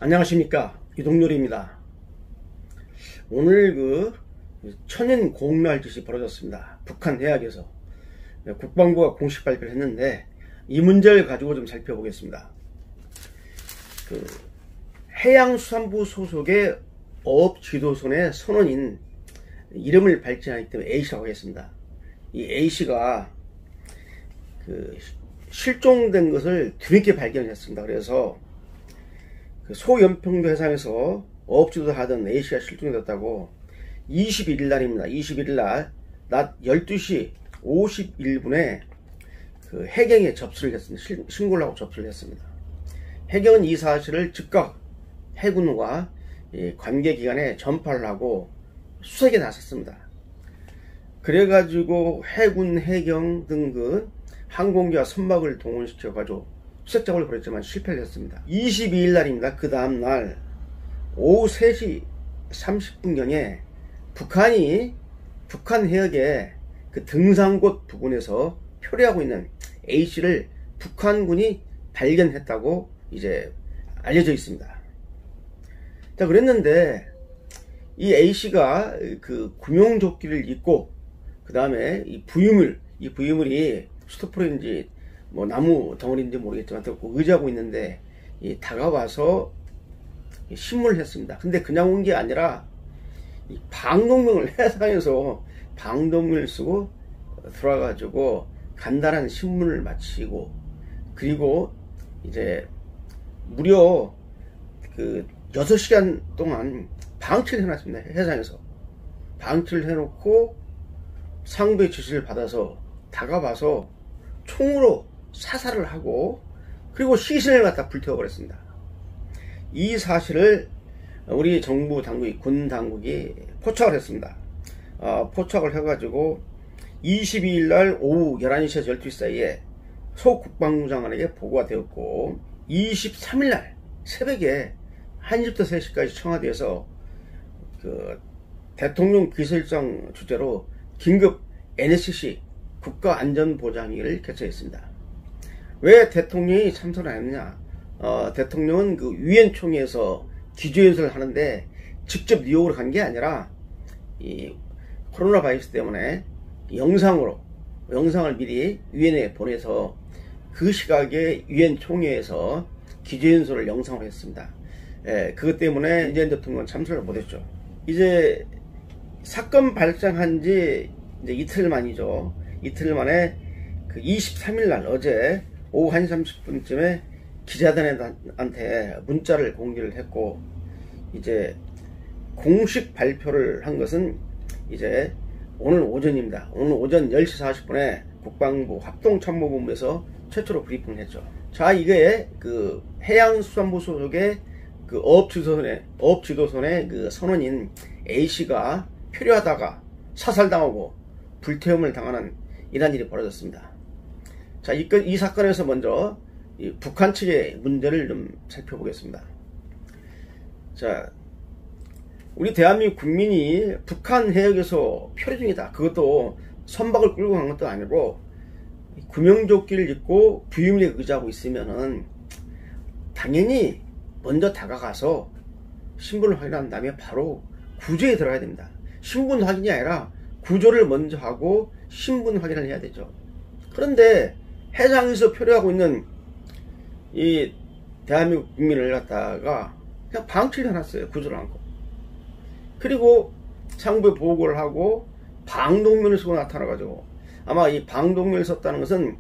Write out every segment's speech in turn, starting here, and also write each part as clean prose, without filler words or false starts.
안녕하십니까, 이동렬입니다. 오늘 천연 공날 짓이 벌어졌습니다. 북한 해역에서 국방부가 공식 발표를 했는데 이 문제를 가지고 좀 살펴보겠습니다. 해양수산부 소속의 어업지도선의 선원인, 이름을 밝히지 않기 때문에 A씨라고 하겠습니다. 이 A씨가 실종된 것을 뒤늦게 발견했습니다. 그래서 소연평도 해상에서 어업지도 하던 A씨가 실종이 됐다고 21일 날입니다. 21일 날 낮 12시 51분에 해경에 접수를 했습니다. 신고를 하고 접수를 했습니다. 해경은 이 사실을 즉각 해군과 관계기관에 전파를 하고 수색에 나섰습니다. 그래가지고 해군, 해경 등 항공기와 선박을 동원시켜가지고 수색 작업을 벌였지만 실패를 했습니다. 22일 날입니다. 그 다음날 오후 3시 30분경에 북한 해역의 등산곳 부근에서 표류하고 있는 A씨를 북한군이 발견했다고 이제 알려져 있습니다. 자, 그랬는데 이 A씨가 구명조끼를 입고 그 다음에 이 부유물이 스토프로인지 나무 덩어리인지 모르겠지만 의지하고 있는데 다가와서 신문을 했습니다. 근데 그냥 온 게 아니라 방독면을 해상에서 방독면을 쓰고 들어와가지고 간단한 신문을 마치고, 그리고 이제 무려 6시간 동안 방치를 해놨습니다. 해상에서 방치를 해놓고 상부의 지시를 받아서 다가와서 총으로 사살을 하고, 그리고 시신을 갖다 불태워버렸습니다. 이 사실을 우리 정부 당국이, 군 당국이 포착을 했습니다. 포착을 해가지고 22일 날 오후 11시에서 12시 사이에 소 국방부 장관에게 보고가 되었고, 23일 날 새벽에 1시부터 3시까지 청와대에서 대통령 비서실장 주재로 긴급 NSC 국가안전보장회의를 개최했습니다. 왜 대통령이 참석을 안 했느냐? 대통령은 유엔 총회에서 기조연설을 하는데 직접 뉴욕으로 간 게 아니라 이 코로나 바이러스 때문에 영상을 미리 유엔에 보내서 그 시각에 유엔 총회에서 기조연설을 영상으로 했습니다. 그것 때문에 문재인 대통령은 참석을 못했죠. 이제 사건 발생한 지 이제 이틀 만이죠. 이틀 만에 23일 날 어제 오후 1시 30분쯤에 기자단한테 문자를 공개를 했고, 이제 공식 발표를 한 것은 이제 오늘 오전입니다. 오늘 오전 10시 40분에 국방부 합동참모본부에서 최초로 브리핑을 했죠. 자, 이게 해양수산부 소속의 어업지도선의 선원인 A씨가 표류하다가 사살당하고 불태움을 당하는 이런 일이 벌어졌습니다. 자, 이 사건에서 먼저 북한 측의 문제를 좀 살펴보겠습니다. 자, 우리 대한민국 국민이 북한 해역에서 표류 중이다. 그것도 선박을 끌고 간 것도 아니고 구명조끼를 입고 부유물에 의지하고 있으면은 당연히 먼저 다가가서 신분을 확인한 다음에 바로 구조에 들어가야 됩니다. 신분 확인이 아니라 구조를 먼저 하고 신분 확인을 해야 되죠. 그런데 해상에서 표류하고 있는 이 대한민국 국민을 갖다가 그냥 방치를 해놨어요. 구조를 않고. 그리고 상부에 보고를 하고 방독면을 쓰고 나타나가지고, 아마 이 방독면을 썼다는 것은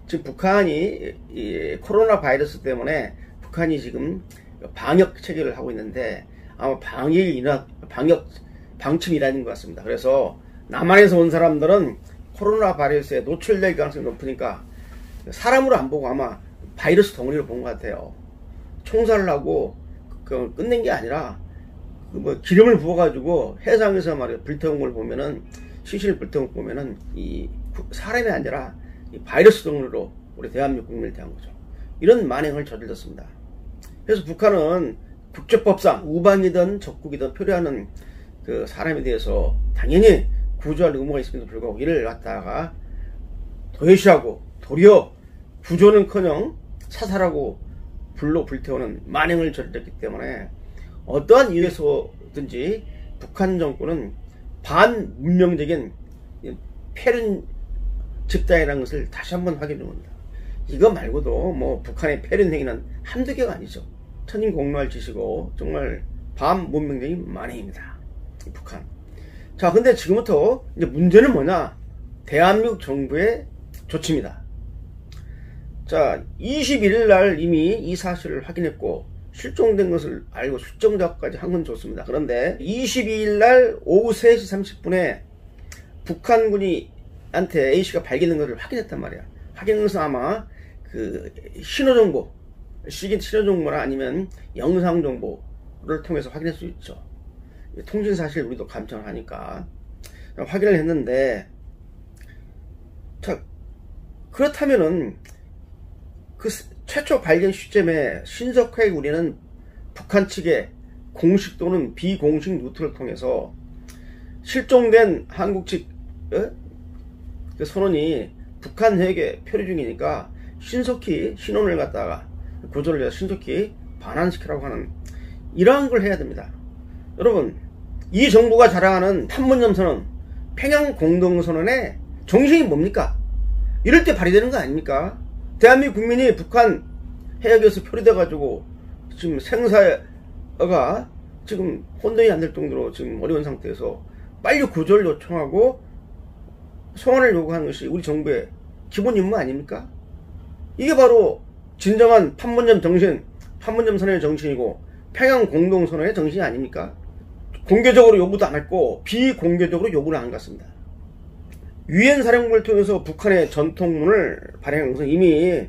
지금 북한이 이 코로나 바이러스 때문에 북한이 지금 방역 체계를 하고 있는데 아마 방침이라는 것 같습니다. 그래서 남한에서 온 사람들은 코로나 바이러스에 노출될 가능성이 높으니까 사람으로 안 보고 아마 바이러스 덩어리로 본 것 같아요. 총살을 하고 끝낸 게 아니라 기름을 부어가지고 해상에서 불태운 걸 보면은, 시신을 불태운 걸 보면은 이 사람이 아니라 이 바이러스 덩어리로 우리 대한민국 국민을 대한 거죠. 이런 만행을 저질렀습니다. 그래서 북한은 국제법상 우방이든 적국이든 표류하는 사람에 대해서 당연히 구조할 의무가 있음에도 불구하고 이를 갖다가 도외시하고 도리어 구조는커녕 사살하고 불로 불태우는 만행을 저질렀기 때문에 어떠한 이유에서든지 북한 정권은 반문명적인 패륜 집단이라는 것을 다시 한번 확인해 봅니다. 이거 말고도 뭐 북한의 패륜 행위는 한두 개가 아니죠. 천인공노할 짓이고 정말 반문명적인 만행입니다. 북한. 자, 근데 지금부터 이제 문제는 뭐냐? 대한민국 정부의 조치입니다. 자, 21일 날 이미 이 사실을 확인했고 실종된 것을 알고 실종 작업까지 한 건 좋습니다. 그런데 22일 날 오후 3시 30분에 북한군이한테 A씨가 발견된 것을 확인했단 말이야. 확인한 것은 아마 그 신호정보, 신호정보나 아니면 영상정보를 통해서 확인할 수 있죠. 통신사실 우리도 감청을 하니까 확인을 했는데, 자, 그렇다면은 그 최초 발견 시점에 신속하게 우리는 북한 측의 공식 또는 비공식 루트를 통해서 실종된 한국 측 그 선원이 북한 해역에 표류 중이니까 신속히 신원을 갖다가 구조를 해서 신속히 반환시키라고 하는 이러한 걸 해야 됩니다. 여러분, 이 정부가 자랑하는 판문점 선언, 평양 공동선언의 정신이 뭡니까? 이럴 때 발휘되는 거 아닙니까? 대한민국 국민이 북한 해역에서 표류돼 가지고 지금 생사가 지금 혼돈이 안 될 정도로 지금 어려운 상태에서 빨리 구조를 요청하고 송환을 요구하는 것이 우리 정부의 기본 임무 아닙니까? 이게 바로 진정한 판문점 정신, 판문점 선언의 정신이고 평양 공동선언의 정신이 아닙니까? 공개적으로 요구도 안 했고 비공개적으로 요구를 안 갔습니다. 유엔 사령부를 통해서 북한의 전통문을 발행한 것은 이미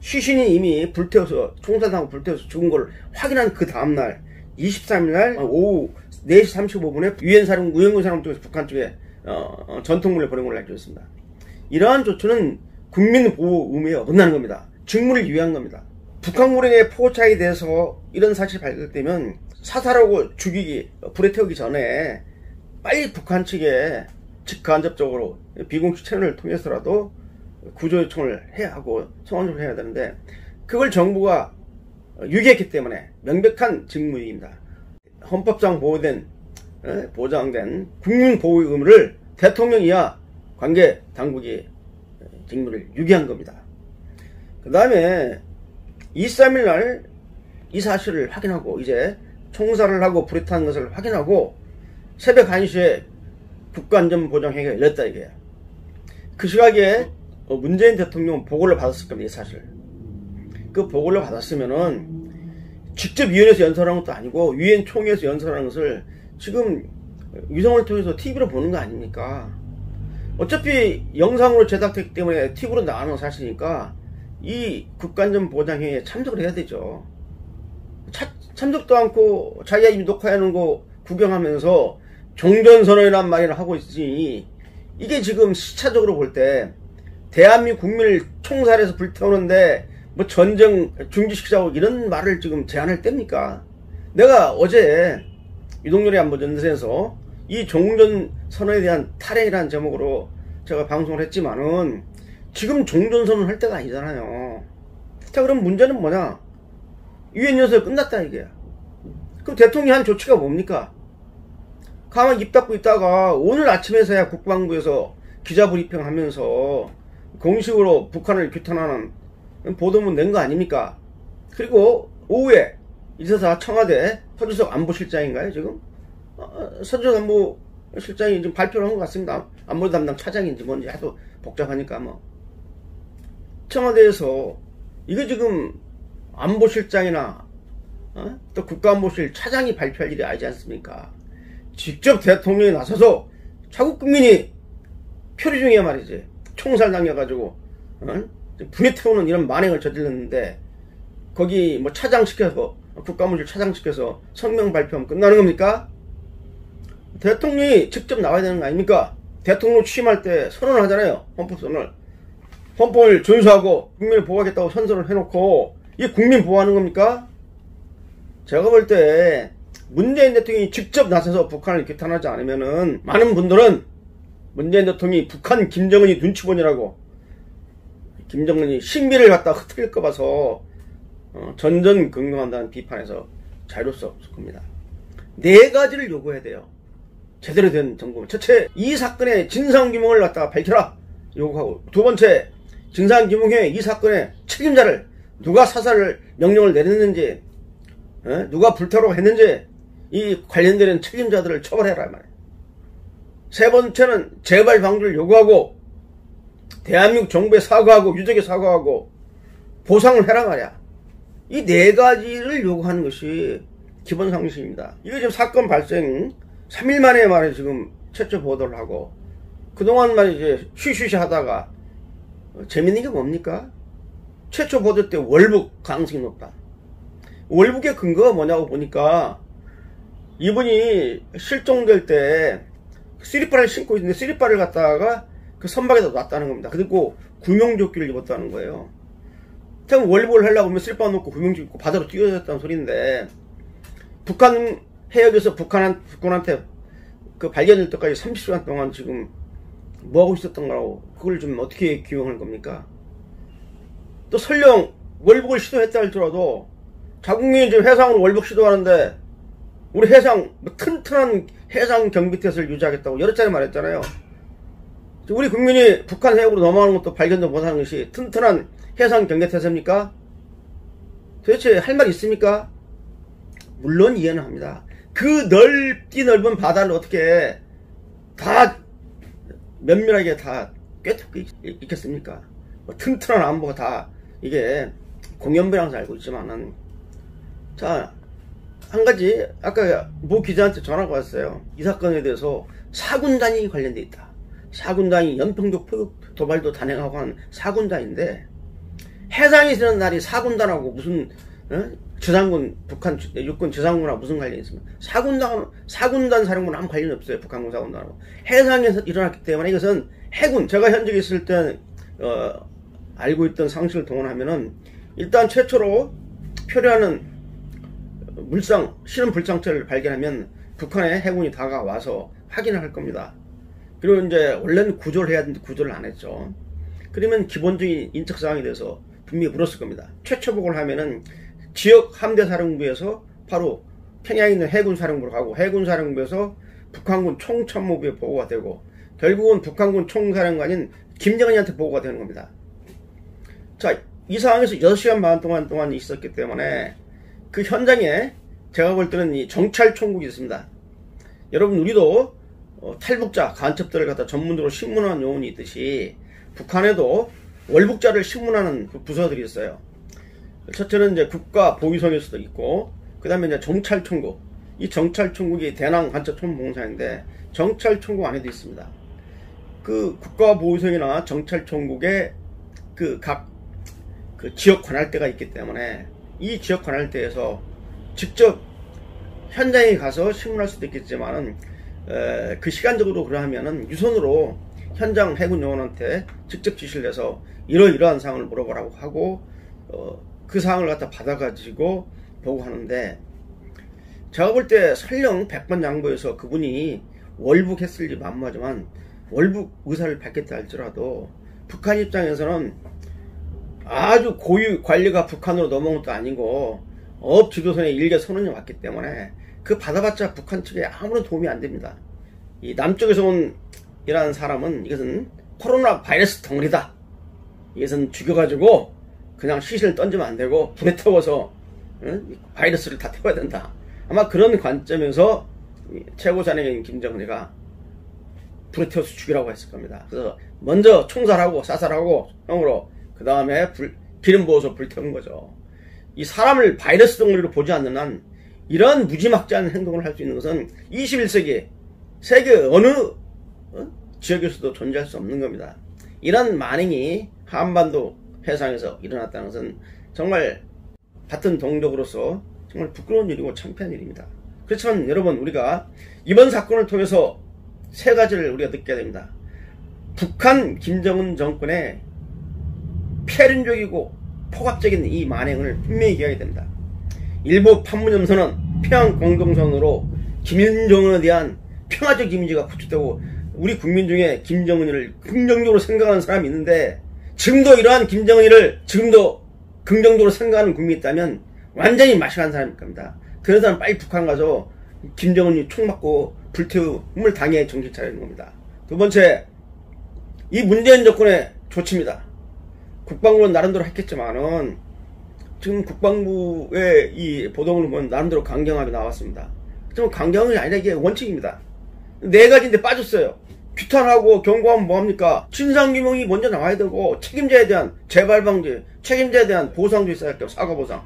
시신이 이미 불태워서 총살당하고 불태워서 죽은 걸 확인한 그 다음날 23일날 오후 4시 35분에 유엔 사령부 통해서 북한 쪽에 전통문을 보낸 걸로 알려져 있습니다. 이러한 조치는 국민 보호 의무에 어긋나는 겁니다. 직무를 위한 겁니다. 북한군의 포고차에 대해서 이런 사실이 발견되면 사살하고 죽이기, 불에 태우기 전에 빨리 북한 측에 직간접적으로 비공식 채널을 통해서라도 구조 요청을 해야 하고 송환을 해야 되는데 그걸 정부가 유기했기 때문에 명백한 직무유기입니다. 헌법상 보장된 국민보호 의무를 대통령 이하 관계 당국이 직무를 유기한 겁니다. 그 다음에 23일 날 이 사실을 확인하고 이제 총살을 하고 불에 탄 것을 확인하고 새벽 1시에 국가안전보장회의가 열렸다 이게야. 그 시각에 문재인 대통령 보고를 받았을 겁니다. 이 사실. 그 보고를 받았으면은 직접 위원회에서 연설한 것도 아니고 유엔 총회에서 연설한 것을 지금 위성을 통해서 TV로 보는 거 아닙니까? 어차피 영상으로 제작됐기 때문에 TV로 나가는 사실이니까 이 국가안전보장회의에 참석을 해야 되죠. 참석도 않고 자기가 이미 녹화해놓은 거 구경하면서 종전선언이란 말이나 하고 있으니 이게 지금 시차적으로 볼 때 대한민국 국민을 총살해서 불태우는데 뭐 전쟁 중지시키자고 이런 말을 지금 제안할 때입니까? 내가 어제 유동열의 안보전선에서 이 종전선언에 대한 탈행이라는 제목으로 제가 방송을 했지만은 지금 종전선언 할 때가 아니잖아요. 자, 그럼 문제는 뭐냐? 유엔 연설 끝났다 이게. 그럼 대통령이 한 조치가 뭡니까? 가만히 입 닫고 있다가 오늘 아침에서야 국방부에서 기자브리핑 하면서 공식으로 북한을 규탄하는 보도문 낸 거 아닙니까? 그리고 오후에 이사사 청와대 서주석 안보실장인가요 지금? 서주석 안보실장이 지금 발표를 한 것 같습니다. 안보 담당 차장인지 뭔지 하도 복잡하니까 뭐. 청와대에서 이거 지금 안보실장이나 또 국가안보실 차장이 발표할 일이 아니지 않습니까? 직접 대통령이 나서서 자국 국민이 표류 중에 말이지 총살 당해가지고 불에 태우는 이런 만행을 저질렀는데 거기 뭐 차장시켜서 국가안보실 차장시켜서 성명 발표하면 끝나는 겁니까? 대통령이 직접 나와야 되는 거 아닙니까? 대통령 취임할 때 선언을 하잖아요. 헌법선언을. 헌법을 준수하고 국민을 보호하겠다고 선서를 해놓고 이게 국민 보호하는 겁니까? 제가 볼 때 문재인 대통령이 직접 나서서 북한을 규탄하지 않으면은 많은 분들은 문재인 대통령이 북한 김정은이 눈치보느라고 김정은이 신비를 갖다 흐트릴까 봐서 전전긍긍한다는 비판에서 자유로울 수 없을 겁니다. 네 가지를 요구해야 돼요. 제대로 된 정보는. 첫째, 이 사건의 진상규명을 갖다가 밝혀라 요구하고, 두 번째, 진상규명에 이 사건의 책임자를, 누가 사살 명령을 내렸는지, 누가 불태우라고 했는지 이 관련되는 책임자들을 처벌해라 말이에요. 세 번째는 재발 방지를 요구하고, 대한민국 정부에 사과하고, 유족에 사과하고 보상을 해라 말이야. 이 네 가지를 요구하는 것이 기본 상식입니다. 이거 지금 사건 발생 3일 만에 말이야 지금 최초 보도를 하고, 그동안 말이지 쉬쉬쉬 하다가 재밌는 게 뭡니까? 최초 보도 때 월북 가능성이 높다. 월북의 근거가 뭐냐고 보니까, 이분이 실종될 때 쓰리바를 신고 있는데 쓰리바를 갖다가 그 선박에다 놨다는 겁니다. 그리고 구명조끼를 입었다는 거예요. 그럼 월북을 하려고 하면 쓰리바 놓고 구명조끼 입고 바다로 뛰어졌다는 소리인데, 북한 해역에서 북한한테 그 발견될 때까지 30시간 동안 지금 뭐하고 있었던 거라고, 그걸 좀 어떻게 규명할 겁니까? 또 설령 월북을 시도했다 할지라도 자국민이 지금 해상으로 월북 시도하는데, 우리 해상 튼튼한 해상 경비태세를 유지하겠다고 여러 차례 말했잖아요. 우리 국민이 북한 해역으로 넘어가는 것도 발견도 못하는 것이 튼튼한 해상 경계태세입니까? 도대체 할 말 있습니까? 물론 이해는 합니다. 그 넓은 바다를 어떻게 다 면밀하게 다 꿰뚫고 있겠습니까? 뭐 튼튼한 안보가 다 이게 공연배랑서 알고 있지만은, 자, 한 가지 아까 모 기자한테 전화가 왔어요. 이 사건에 대해서 사군단이 관련돼 있다. 사군단이 연평도 포격 도발도 단행하고 하는 사군단인데, 해상에 서는 날이 사군단하고 무슨 지상군, 북한 육군 지상군하고 무슨 관련이 있습니까? 사군단 사령부는 아무 관련이 없어요. 북한군 사군단하고. 해상에서 일어났기 때문에 이것은 해군, 제가 현직에 있을 때 알고 있던 상식을 동원하면은, 일단 최초로 표류하는 실험 불상체를 발견하면 북한의 해군이 다가와서 확인을 할 겁니다. 그리고 이제 원래는 구조를 해야 되는데 구조를 안 했죠. 그러면 기본적인 인적 사항에 대해서 분명히 물었을 겁니다. 최초 보고를 하면은 지역 함대 사령부에서 바로 평양에 있는 해군 사령부로 가고, 해군 사령부에서 북한군 총참모부에 보고가 되고, 결국은 북한군 총사령관인 김정은이한테 보고가 되는 겁니다. 자, 이 상황에서 6시간 반 동안 있었기 때문에 그 현장에 제가 볼 때는 이 정찰 총국이 있습니다. 여러분, 우리도 탈북자, 간첩들을 갖다 전문으로 신문하는 요원이 있듯이 북한에도 월북자를 신문하는 그 부서들이 있어요. 첫째는 이제 국가보위성에서도 있고, 그 다음에 이제 정찰총국. 이 정찰총국이 대남 간첩총무공사인데 정찰총국 안에도 있습니다. 그 국가보위성이나 정찰총국의 그 각 지역 관할대가 있기 때문에 이 지역 관할대에서 직접 현장에 가서 신문할 수도 있겠지만은, 그 시간적으로 그러하면은 유선으로 현장 해군 요원한테 직접 지시를 해서 이러이러한 사항을 물어보라고 하고, 그 사항을 갖다 받아가지고 보고하는데, 제가 볼 때 설령 100번 양보해서 그분이 월북했을지 만무하지만 월북 의사를 밝혔다 할지라도 북한 입장에서는 아주 고유 관리가 북한으로 넘어온 것도 아니고 업 지도선에 일개 선언이 왔기 때문에 그 받아봤자 북한 측에 아무런 도움이 안 됩니다. 이 남쪽에서 온 이라는 사람은 이것은 코로나 바이러스 덩어리다. 이것은 죽여가지고 그냥 시신을 던지면 안 되고 불에 태워서 바이러스를 다 태워야 된다. 아마 그런 관점에서 최고사령인 김정은이가 불에 태워서 죽이라고 했을 겁니다. 그래서 먼저 총살하고 사살하고 형으로, 그 다음에 기름 부어서 불태운 거죠. 이 사람을 바이러스 덩어리로 보지 않는 한 이런 무지막지한 행동을 할 수 있는 것은 21세기 세계 어느 지역에서도 존재할 수 없는 겁니다. 이런 만행이 한반도 해상에서 일어났다는 것은 정말 같은 동족으로서 정말 부끄러운 일이고 창피한 일입니다. 그렇지만 여러분, 우리가 이번 사건을 통해서 세 가지를 우리가 느껴야 됩니다. 북한 김정은 정권의 폐륜적이고 포갑적인 이 만행을 분명히 기억해야 됩니다. 일부 판문점선언, 평양공동선언으로 김정은에 대한 평화적 이미지가 구축되고 우리 국민 중에 김정은이를 긍정적으로 생각하는 사람이 있는데, 지금도 이러한 김정은이를 지금도 긍정적으로 생각하는 국민이 있다면 완전히 마시간 사람일 겁니다. 그런 사람 빨리 북한 가서 김정은이 총 맞고 불태움을 당해 정신 차리는 겁니다. 두 번째, 이 문재인 정권의 조치입니다. 국방부는 나름대로 했겠지만은 지금 국방부의 이 보도를 보면 나름대로 강경하게 나왔습니다. 좀 강경이 아니라 이게 원칙입니다. 네 가지인데 빠졌어요. 규탄하고 경고하면 뭐합니까? 진상규명이 먼저 나와야 되고 책임자에 대한 재발 방지, 책임자에 대한 보상도 있어야 할게요. 사과 보상.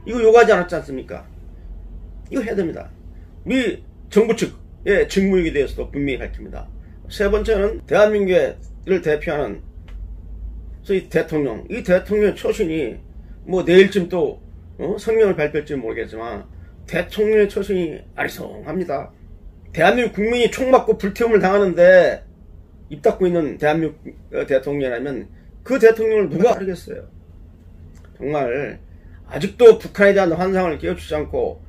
이거 요구하지 않았지 않습니까? 이거 해야 됩니다. 우리 정부 측의 직무유기에 대해서도 분명히 밝힙니다. 세 번째는 대한민국을 대표하는 소위 대통령, 이 대통령의 처신이 뭐 내일쯤 또 성명을 발표할지 모르겠지만 대통령의 처신이 아리송합니다. 대한민국 국민이 총 맞고 불태움을 당하는데 입 닫고 있는 대한민국 대통령이라면 그 대통령을 누가 따르겠어요? 정말 아직도 북한에 대한 환상을 깨우치지 않고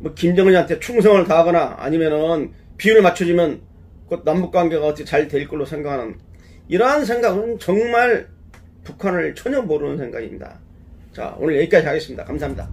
뭐 김정은이한테 충성을 다하거나 아니면은 비율을 맞춰주면 곧 남북관계가 어떻게 잘 될 걸로 생각하는 이러한 생각은 정말 북한을 전혀 모르는 생각입니다. 자, 오늘 여기까지 하겠습니다. 감사합니다.